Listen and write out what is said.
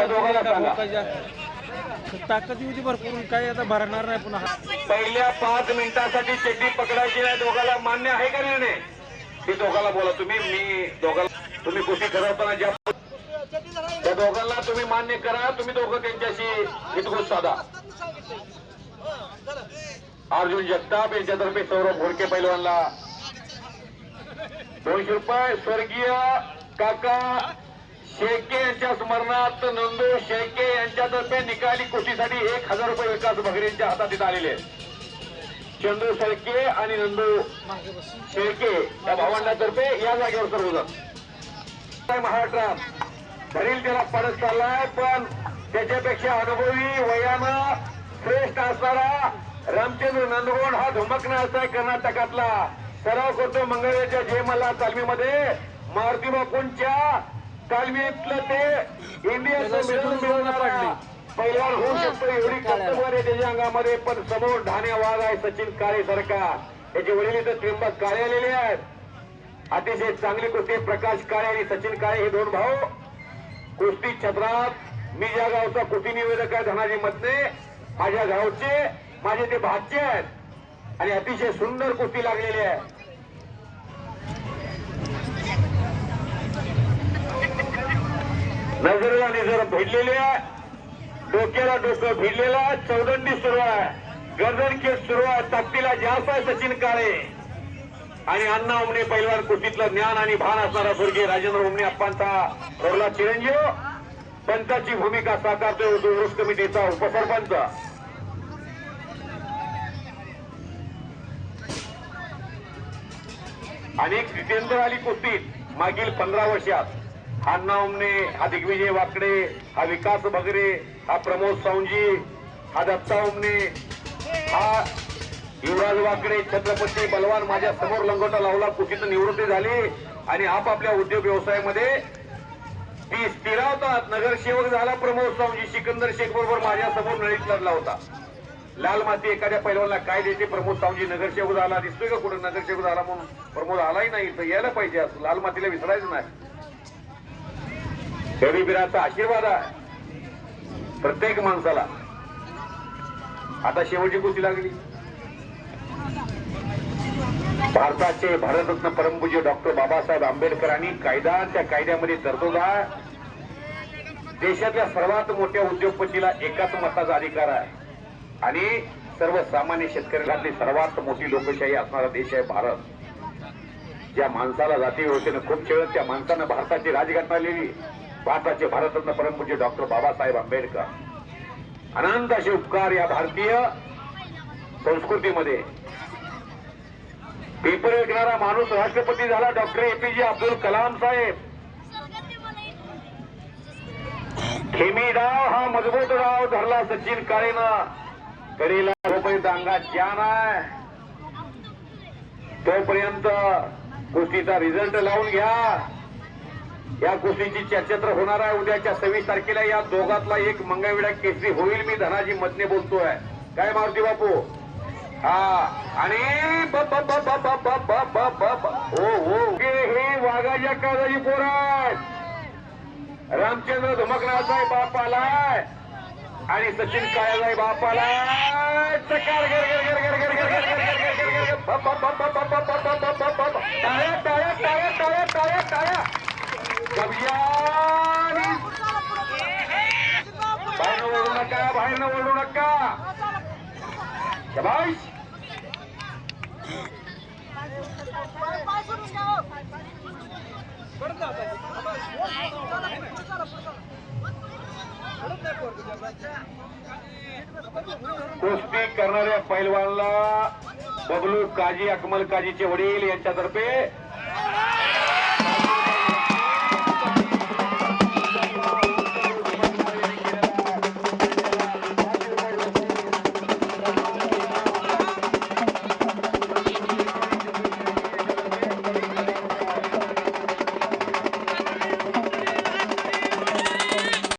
दोघांना सांगा ताकद होती भरपूर, काही आता भरणार नाही पुन्हा. पहिल्या 5 मिनिटांसाठी चड्डी पकडायची नाही. दोघाला मान्य आहे का निर्णय? ते दोघाला बोला तुम्ही. मी दोघाला तुम्ही कुस्ती ठरवताना ज्या त्या दोघांना तुम्ही मान्य करा. तुम्ही दोघं त्यांच्याशी हितगुज साधा. अर्जुन जगताप यांच्यातर्फे सौरभ घोडके पैलवानला 200 रुपये. स्वर्गीय काका शेळके यांच्या स्मरणार्थ नंदू शेळके यांच्यातर्फे निकाली कुस्तीसाठी 1000 रुपये विकास बघरेंच्या हातात देण्यात आलेले आहेत. चंदू शेळके आणि नंदू शेळके या भावंडातर्फे या जागेवर सर्वजण महाराष्ट्रात धरील त्याला पडत चाललाय, पण त्याच्यापेक्षा अनुभवी वयानं श्रेष्ठ असणारा रामचंद्र नंदगोंड हा धुमकण्याचा कर्नाटकातला सराव करतो. मंगळवेरच्या जय मल्हार तालमीमध्ये मारुती बापूंच्या तालमीतलं ते इंडियन पैलवान होऊ शकतो एवढी कर्तव्य आहे त्याच्या अंगामध्ये. पण समोर ढाण्या वाघ आहे सचिन काळे सरकार. त्याचे वडील इथं त्र्यंबक काळे आलेले आहेत. अतिशय चांगली कुस्ती प्रकाश काळे आणि सचिन काळे हे 2 भाऊ कुस्ती क्षेत्रात. मी ज्या गावचा कुस्ती निवेदक आहे धनाजी मतने, माझ्या गावचे माझे ते भाचे आहेत आणि अतिशय सुंदर कुस्ती लागलेली आहे. नजरेला नजर भिडलेली आहे, डोक्याला डोकं भिडलेलं आहे. चौदंडी सुरू आहे, गर्दन केस सुरू आहे. ताकदीला जास्त आहे सचिन काळे आणि अण्णा उमने पैलवान कुस्तीतलं ज्ञान आणि भान असणारा स्वर्गीय राजेंद्र उमने अप्पांचा थोरला चिरंजीव पंचाची भूमिका साकारतोय उर्स कमिटीचा उपसरपंच. आणि जितेंद्र अली कुस्तीत मागील 15 वर्षात अण्णा उमने, हा दिग्विजय वाकडे, हा विकास बगरे, हा प्रमोद सावंजी, हा दत्ता उमने, हा युवराज वाकडे, छत्रपती बलवान माझ्या समोर लंगोटा लावला. कुस्तीतून निवृत्ती झाली आणि आपापल्या उद्योग व्यवसायामध्ये ती स्थिरावतात. नगरसेवक झाला प्रमोद सावंजी. सिकंदर शेख बरोबर माझ्या समोर नळीत लढला होता. लाल माती एखाद्या पैलवानला काय देते? प्रमोद सावंजी नगरसेवक झाला. दिसतोय का कुठं नगरसेवक झाला म्हणून? प्रमोद आलाही नाही तर यायला पाहिजे. असं लाल मातीला विसरायचं नाही. गरीबीराचा आशीर्वाद आहे प्रत्येक माणसाला. आता शेवटची कुस्ती लागली. भारताचे भारतरत्न परमपूज्य डॉक्टर बाबासाहेब आंबेडकरांनी कायदा, त्या कायद्यामध्ये तरतूद आहे देशातल्या सर्वात मोठ्या उद्योगपतीला एकाच मताचा अधिकार आहे आणि सर्वसामान्य शेतकऱ्यातली सर्वात मोठी लोकशाही असणारा देश आहे भारत. ज्या माणसाला जाती व्यवस्थेनं खूप खेळत त्या माणसानं भारताची राजघटना लिहिली. भारताचे भारतरत्न परमपूज्य डॉक्टर बाबासाहेब आंबेडकर अनंत असे उपकार या भारतीय संस्कृतीमध्ये. पेपर विकणारा माणूस राष्ट्रपती झाला डॉक्टर APJ अब्दुल कलाम साहेब. खेमी डाव हा मजबूत डाव धरला सचिन काळेनं. करीला तोपर्यंत अंगात जान आहे तोपर्यंत कुस्तीचा रिझल्ट लावून घ्या. या कुस्तीची चर्चा तर होणार आहे उद्याच्या 26 तारखेला. या दोघातला एक मंगळवेढा केसरी होईल. मी धनाजी मतने बोलतोय. काय मारुती बापू? हा आणि हे वाघाच्या काळजाची पोर आहेत. रामचंद्र धुमकनाथचा बाप आलाय आणि सचिन काळेचा बाप आलाय. टाळ्या टाळ्या टाळ्या टाळ्या टाळ्या टाळ्या. बाहेर ओढू नका, बाहेर ओढू नका. शाबाश. कुस्ती करणाऱ्या पैलवानला बबलू काजी, अकमल काजीचे वडील यांच्यातर्फे